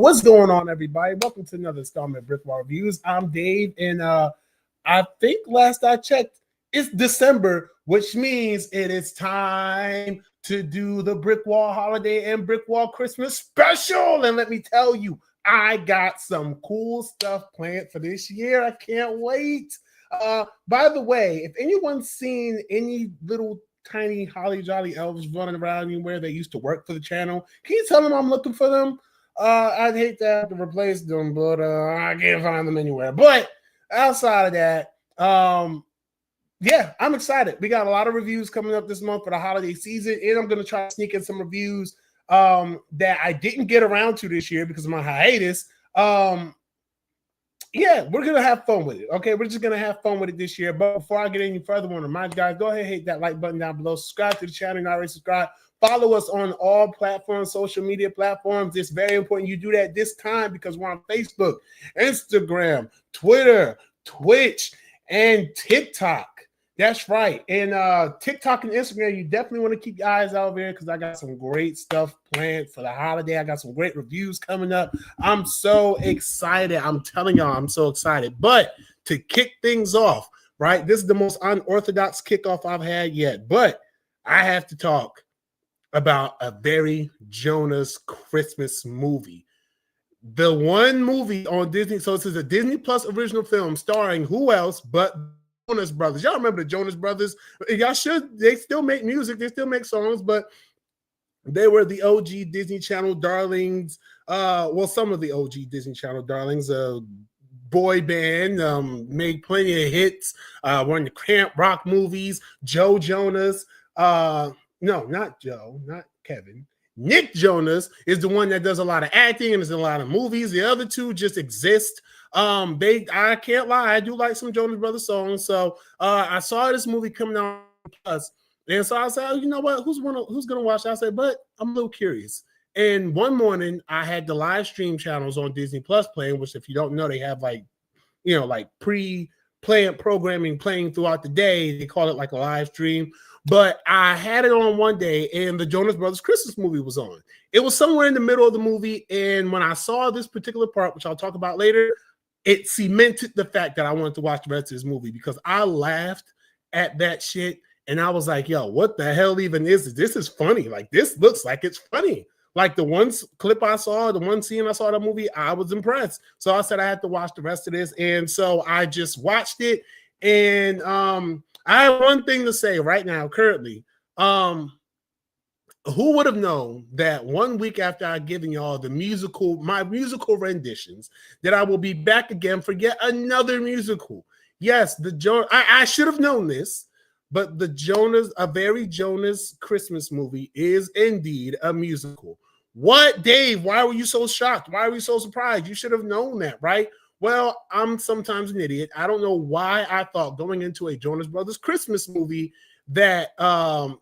What's going on, everybody? Welcome to another installment of BrickWall Reviews. I'm Dave, and I think last I checked, it's December, which means it is time to do the BrickWall Holiday and BrickWall Christmas special. And let me tell you, I got some cool stuff planned for this year. I can't wait. By the way, if anyone's seen any little tiny holly jolly elves running around anywhere that used to work for the channel, can you tell them I'm looking for them? I'd hate to have to replace them, but I can't find them anywhere. But outside of that, yeah, I'm excited. We got a lot of reviews coming up this month for the holiday season, and I'm going to try to sneak in some reviews that I didn't get around to this year because of my hiatus. Yeah, we're going to have fun with it. Okay, we're just going to have fun with it this year. But before I get any further, I want to remind you guys, go ahead and hit that like button down below. Subscribe to the channel. Not already subscribed. Follow us on all platforms, social media platforms. It's very important you do that this time because we're on Facebook, Instagram, Twitter, Twitch, and TikTok. That's right. And TikTok and Instagram, you definitely want to keep your eyes out there because I got some great stuff planned for the holiday. I got some great reviews coming up. I'm so excited. I'm telling y'all, I'm so excited. But to kick things off, right, this is the most unorthodox kickoff I've had yet. But I have to talk about a very Jonas Christmas movie. The one movie on Disney, so this is a Disney Plus original film starring who else but Jonas Brothers. Y'all remember the Jonas Brothers? Y'all should. They still make music. They still make songs, but they were the OG Disney Channel darlings. Well, some of the OG Disney Channel darlings. Boy band, made plenty of hits. Were in the Camp Rock movies. Joe Jonas. No, not Joe, not Kevin. Nick Jonas is the one that does a lot of acting and is in a lot of movies. The other two just exist. I can't lie, I do like some Jonas Brothers songs. So I saw this movie coming out Plus, and so I said, oh, you know what? Who's gonna watch it? I said, but I'm a little curious. And one morning I had the live stream channels on Disney Plus playing, which if you don't know, they have like pre-planned programming playing throughout the day. They call it like a live stream. But I had it on one day, and the Jonas Brothers Christmas movie was on. It was somewhere in the middle of the movie, and when I saw this particular part, which I'll talk about later, it cemented the fact that I wanted to watch the rest of this movie because I laughed at that shit, and I was like, yo, what the hell even is this? This is funny. Like, this looks like it's funny. Like, the one clip I saw, the one scene I saw in the movie, I was impressed. So I said I had to watch the rest of this, and so I just watched it, and I have one thing to say right now, currently. Who would have known that 1 week after I've given y'all my musical renditions, that I will be back again for yet another musical? Yes, I should have known this, but a very Jonas Christmas movie is indeed a musical. What, Dave? Why were you so shocked? Why were you so surprised? You should have known that, right? Well, I'm sometimes an idiot. I don't know why I thought going into a Jonas Brothers Christmas movie that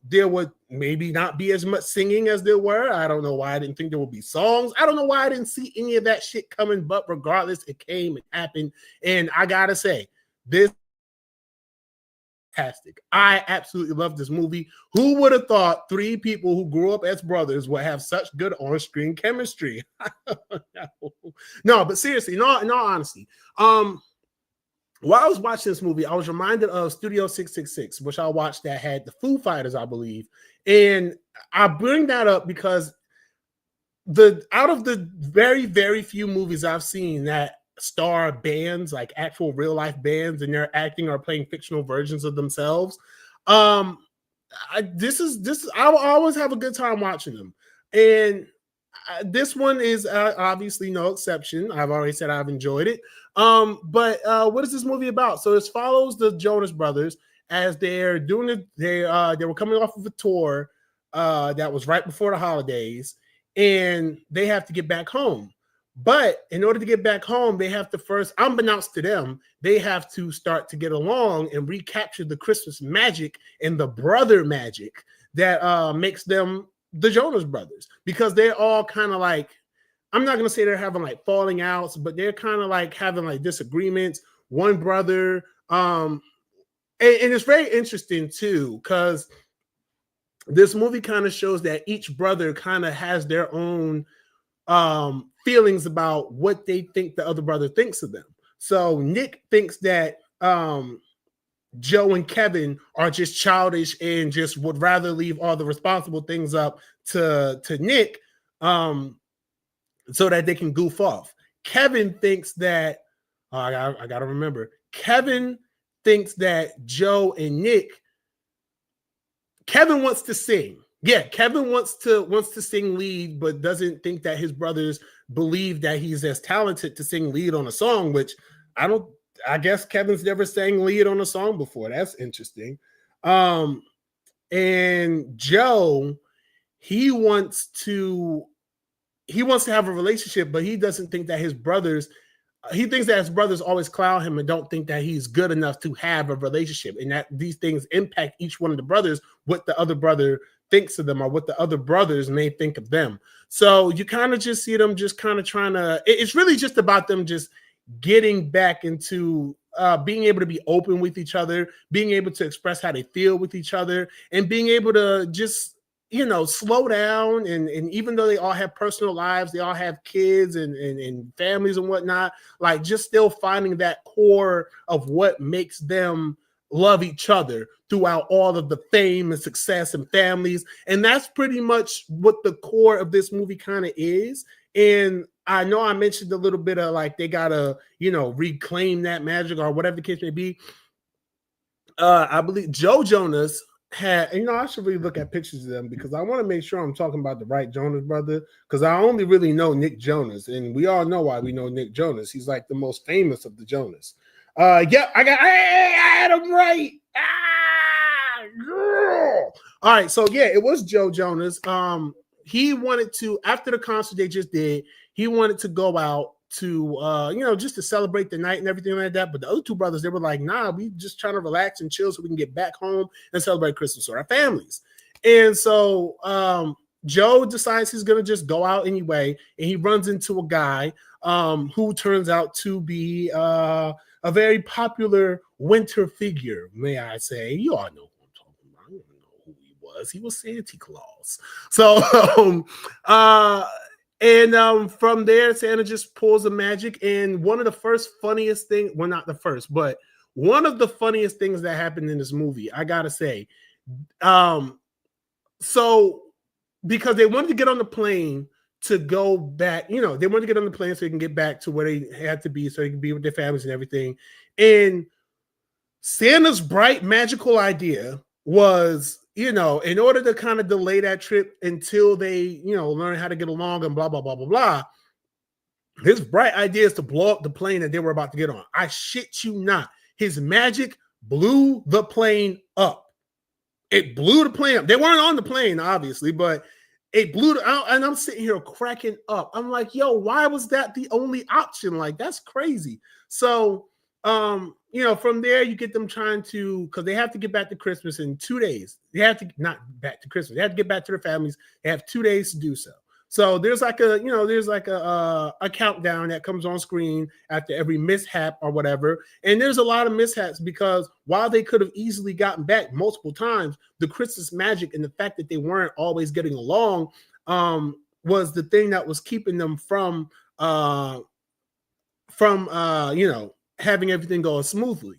there would maybe not be as much singing as there were. I don't know why I didn't think there would be songs. I don't know why I didn't see any of that shit coming, but regardless, it came, it happened. And I gotta say, this fantastic. I absolutely love this movie. Who would have thought three people who grew up as brothers would have such good on-screen chemistry? No, but seriously, in all honesty, while I was watching this movie, I was reminded of Studio 666, which I watched that had the Foo Fighters, I believe. And I bring that up because out of the very, very few movies I've seen that star bands, like actual real life bands, and they're acting or playing fictional versions of themselves, I always have a good time watching them. And this one is obviously no exception. I've already said I've enjoyed it. But what is this movie about? So it follows the Jonas Brothers as they're doing it. They were coming off of a tour that was right before the holidays, and they have to get back home. But in order to get back home, they have to first, unbeknownst to them, they have to start to get along and recapture the Christmas magic and the brother magic that makes them the Jonas Brothers, because they're all kind of like, I'm not going to say they're having like falling outs, but they're kind of like having like disagreements. One brother, and it's very interesting too, because this movie kind of shows that each brother kind of has their own feelings about what they think the other brother thinks of them. So Nick thinks that Joe and Kevin are just childish and just would rather leave all the responsible things up to Nick, so that they can goof off. Kevin thinks that I gotta remember. Kevin thinks that Joe and Nick. Kevin wants to sing. Yeah, Kevin wants to sing lead, but doesn't think that his brothers believe that he's as talented to sing lead on a song, which I guess Kevin's never sang lead on a song before. That's interesting. And Joe, he wants to have a relationship, but he doesn't think that his brothers, he thinks that his brothers always clown him and don't think that he's good enough to have a relationship, and that these things impact each one of the brothers, what the other brother thinks of them or what the other brothers may think of them. So you kind of just see them just kind of trying to, it's really just about them just getting back into being able to be open with each other, being able to express how they feel with each other, and being able to just, slow down. And even though they all have personal lives, they all have kids and families and whatnot, like just still finding that core of what makes them love each other throughout all of the fame and success and families. And that's pretty much what the core of this movie kind of is. And I know I mentioned a little bit of like they gotta, reclaim that magic or whatever the case may be. I believe Joe Jonas had, I should really look at pictures of them because I want to make sure I'm talking about the right Jonas brother, because I only really know Nick Jonas, and we all know why we know Nick Jonas. He's like the most famous of the Jonas. Yeah, I had him right. Girl. All right, so yeah, it was Joe Jonas. He wanted to, after the concert they just did, he wanted to go out to just to celebrate the night and everything like that. But the other two brothers, they were like, nah, we just trying to relax and chill so we can get back home and celebrate Christmas with our families. And so Joe decides he's gonna just go out anyway, and he runs into a guy who turns out to be a very popular winter figure, may I say. You all know who I'm talking about. You don't know who he was. He was Santa Claus. So from there, Santa just pulls the magic. And one of the first funniest things, well, not the first, but one of the funniest things that happened in this movie, I gotta say, so because they wanted to get on the plane to go back, they wanted to get on the plane so they can get back to where they had to be, so they can be with their families and everything. And Santa's bright, magical idea was, in order to kind of delay that trip until they, learn how to get along and blah, blah, blah, blah, blah. His bright idea is to blow up the plane that they were about to get on. I shit you not. His magic blew the plane up. It blew the plane up. They weren't on the plane, obviously, but it blew and I'm sitting here cracking up. I'm like, yo, why was that the only option? Like, that's crazy. So, from there, you get them trying to, because they have to get back to Christmas in 2 days. They have to, not back to Christmas. They have to get back to their families. They have 2 days to do so. So there's like a countdown that comes on screen after every mishap or whatever. And there's a lot of mishaps because while they could have easily gotten back multiple times, the Christmas magic and the fact that they weren't always getting along was the thing that was keeping them from having everything go smoothly.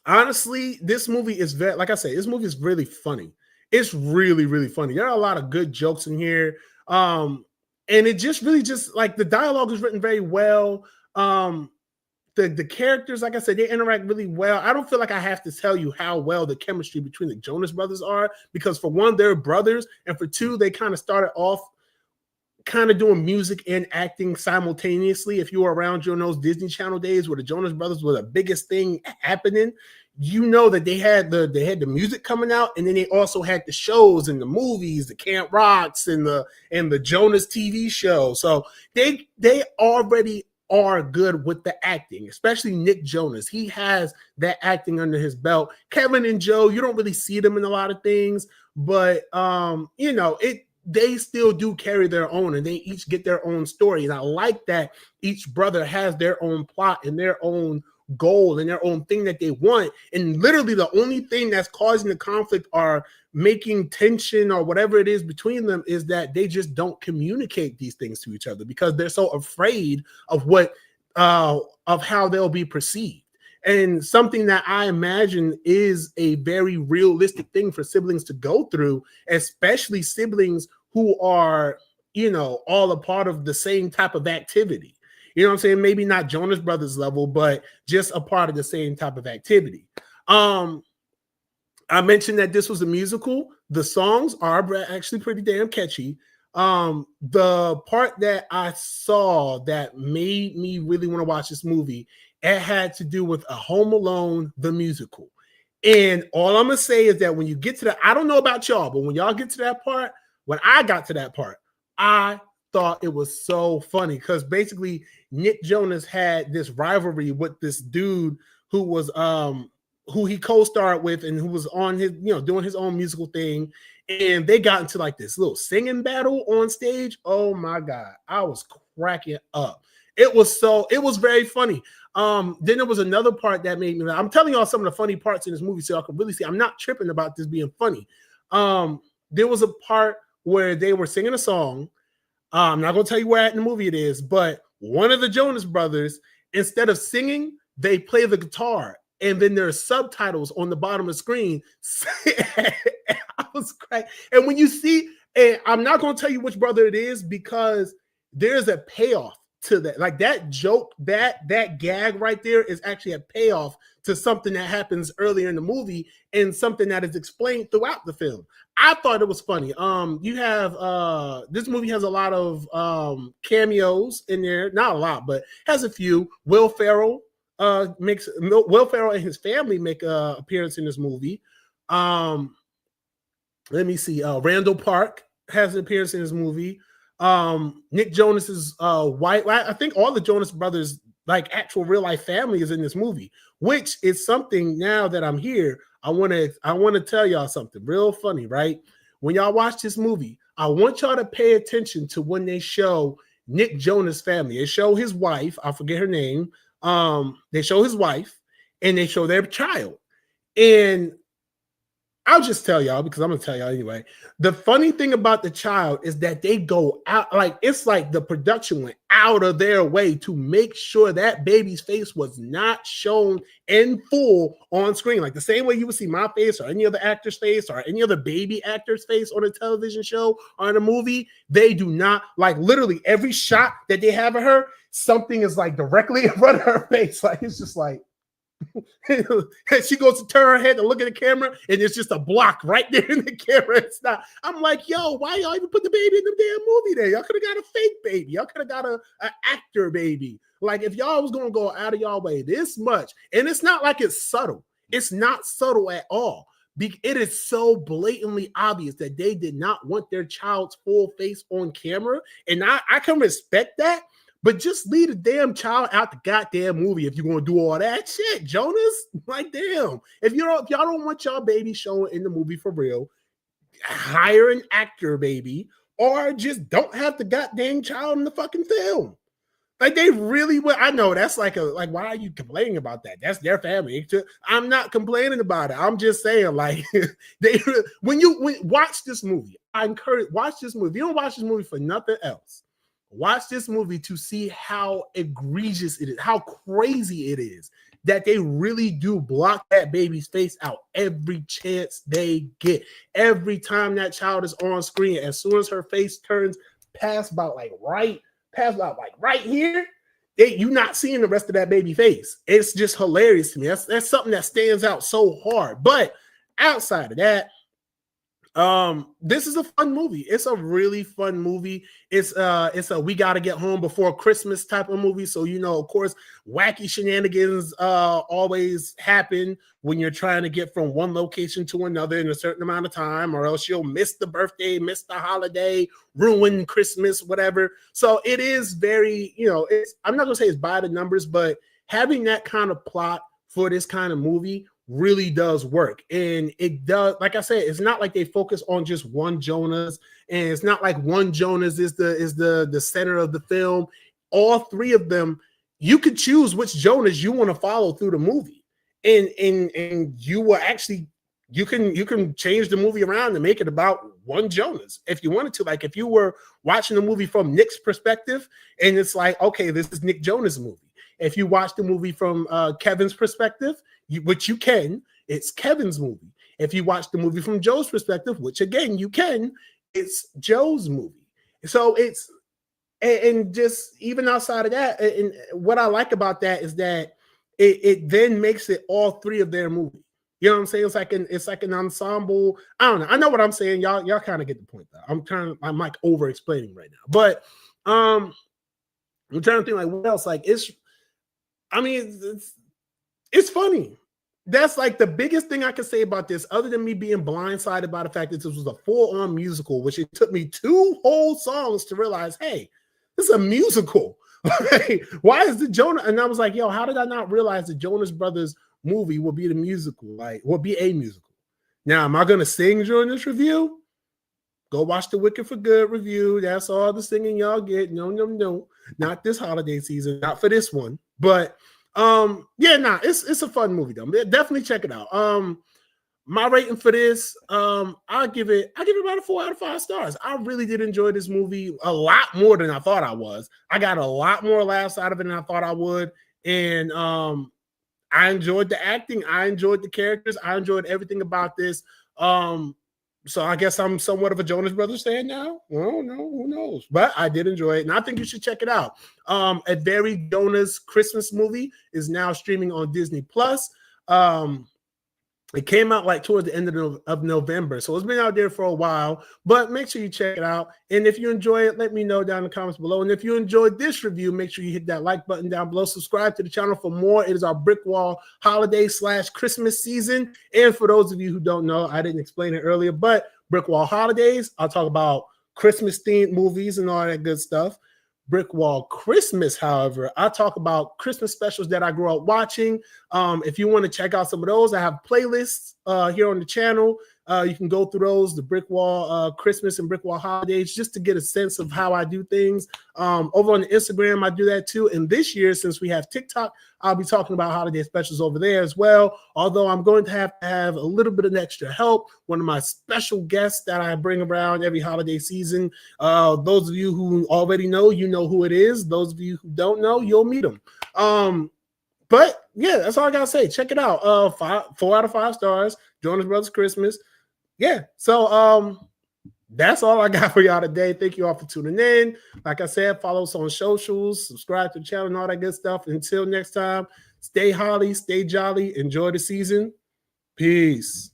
Honestly, this movie is very, like I say, this movie is really funny. It's really, really funny. There are a lot of good jokes in here. And it just really just like the dialogue is written very well. The characters, like I said, they interact really well. I don't feel like I have to tell you how well the chemistry between the Jonas brothers are, because for one, they're brothers, and for two, they kind of started off kind of doing music and acting simultaneously. If you were around during those Disney Channel days where the Jonas brothers were the biggest thing happening, that they had the music coming out, and then they also had the shows and the movies, the Camp Rocks and the Jonas TV show. So they already are good with the acting, especially Nick Jonas. He has that acting under his belt. Kevin and Joe, you don't really see them in a lot of things, but they still do carry their own, and they each get their own story. And I like that each brother has their own plot and their own goal and their own thing that they want. And literally the only thing that's causing the conflict or making tension or whatever it is between them is that they just don't communicate these things to each other because they're so afraid of what of how they'll be perceived. And something that I imagine is a very realistic thing for siblings to go through, especially siblings who are, you know, all a part of the same type of activity. You know what I'm saying? Maybe not Jonas Brothers level, but just a part of the same type of activity. I mentioned that this was a musical. The songs are actually pretty damn catchy. The part that I saw that made me really want to watch this movie, it had to do with a Home Alone, the musical. And all I'm going to say is that when you get to that, I don't know about y'all, but when y'all get to that part, when I got to that part, I thought it was so funny because basically Nick Jonas had this rivalry with this dude who was who he co-starred with and who was on his, you know, doing his own musical thing. And they got into like this little singing battle on stage. Oh my God. I was cracking up. It was very funny. Then there was another part that made me, I'm telling y'all some of the funny parts in this movie so y'all can really see I'm not tripping about this being funny. There was a part where they were singing a song. I'm not going to tell you where in the movie it is, but one of the Jonas Brothers, instead of singing, they play the guitar. And then there are subtitles on the bottom of the screen. I was crying. And when you see, and I'm not going to tell you which brother it is because there's a payoff to that. Like that joke, that gag right there is actually a payoff to something that happens earlier in the movie and something that is explained throughout the film. I thought it was funny. You have this movie has a lot of cameos in there. Not a lot, but has a few. Will Ferrell and his family make an appearance in this movie. Let me see. Randall Park has an appearance in this movie. Nick Jonas's wife. I think all the Jonas Brothers, like actual real life family, is in this movie, which is something. Now that I'm here, I want to tell y'all something real funny, right? When y'all watch this movie, I want y'all to pay attention to when they show Nick Jonas' family. They show his wife. I forget her name. They show his wife and they show their child. And I'll just tell y'all because I'm gonna tell y'all anyway. The funny thing about the child is that they go out, like it's like the production went out of their way to make sure that baby's face was not shown in full on screen. Like the same way you would see my face or any other actor's face or any other baby actor's face on a television show or in a movie. They do not, like literally every shot that they have of her, something is like directly in front of her face. Like it's just like she goes to turn her head to look at the camera, and it's just a block right there in the camera. It's not. I'm like, yo, why y'all even put the baby in the damn movie there? Y'all could have got a fake baby. Y'all could have got an actor baby. Like if y'all was gonna go out of y'all way this much, and it's not like it's subtle. It's not subtle at all. It is so blatantly obvious that they did not want their child's full face on camera, and I can respect that. But just leave the damn child out the goddamn movie if you're gonna do all that shit, Jonas. Like, damn. If y'all don't want y'all baby showing in the movie for real, hire an actor, baby, or just don't have the goddamn child in the fucking film. Like they really would. I know that's like why are you complaining about that? That's their family. I'm not complaining about it. I'm just saying, like, when watch this movie, I encourage watch this movie. If you don't watch this movie for nothing else, watch this movie to see how egregious it is, how crazy it is that they really do block that baby's face out every chance they get. Every time that child is on screen, as soon as her face turns past about right here, you're not seeing the rest of that baby face. It's just hilarious to me. That's something that stands out so hard. But outside of that, this is a fun movie. It's a really fun movie. It's a we gotta get home before Christmas type of movie. So of course, wacky shenanigans always happen when you're trying to get from one location to another in a certain amount of time, or else you'll miss the birthday, miss the holiday, ruin Christmas, whatever. So it is very, I'm not gonna say it's by the numbers, but having that kind of plot for this kind of movie really does work. And it does, like I said, it's not like they focus on just one Jonas, and it's not like one Jonas is the center of the film. All three of them, you could choose which Jonas you want to follow through the movie, and you will actually you can change the movie around and make it about one Jonas if you wanted to. Like if you were watching the movie from Nick's perspective, and it's like, okay, this is Nick Jonas' movie. If you watch the movie from Kevin's perspective, which you can, it's Kevin's movie. If you watch the movie from Joe's perspective, which again you can, it's Joe's movie. So it's and just even outside of that, and what I like about that is that it then makes it all three of their movie. You know what I'm saying? It's like an ensemble. I don't know. I know what I'm saying. Y'all kind of get the point though. I'm like over explaining right now. But I'm trying to think like what else. Like it's funny. That's like the biggest thing I can say about this, other than me being blindsided by the fact that this was a full-on musical, which it took me 2 whole songs to realize, hey, this is a musical. Why is the Jonas? And I was like, yo, how did I not realize the Jonas Brothers movie will be the musical? Like, will be a musical. Now, am I going to sing during this review? Go watch the Wicked for Good review. That's all the singing y'all get. No. Not this holiday season. Not for this one. But it's a fun movie though. Definitely check it out. My rating for this, I'll give it about a 4 out of 5 stars. I really did enjoy this movie a lot more than I thought I was. I got a lot more laughs out of it than I thought I would. And I enjoyed the acting, I enjoyed the characters, I enjoyed everything about this. So I guess I'm somewhat of a Jonas Brothers fan now. Well, no, who knows? But I did enjoy it, and I think you should check it out. A Very Jonas Christmas movie is now streaming on Disney Plus. It came out like towards the end of November, so it's been out there for a while. But make sure you check it out, and if you enjoy it, let me know down in the comments below. And if you enjoyed this review, make sure you hit that like button down below. Subscribe to the channel for more. It is our BrickWall holiday / Christmas season. And for those of you who don't know, I didn't explain it earlier, but BrickWall holidays, I'll talk about Christmas themed movies and all that good stuff. BrickWall Christmas, however, I talk about Christmas specials that I grew up watching. If you want to check out some of those, I have playlists here on the channel. You can go through those, the BrickWall Christmas and BrickWall holidays, just to get a sense of how I do things. Over on the Instagram, I do that too. And this year, since we have TikTok, I'll be talking about holiday specials over there as well. Although I'm going to have a little bit of extra help. One of my special guests that I bring around every holiday season. Those of you who already know, you know who it is. Those of you who don't know, you'll meet them. But yeah, that's all I gotta say. Check it out. 4 out of 5 stars. Jonas Brothers Christmas. Yeah. So that's all I got for y'all today. Thank you all for tuning in. Like I said, follow us on socials, subscribe to the channel, and all that good stuff. Until next time, stay holly, stay jolly, enjoy the season. Peace.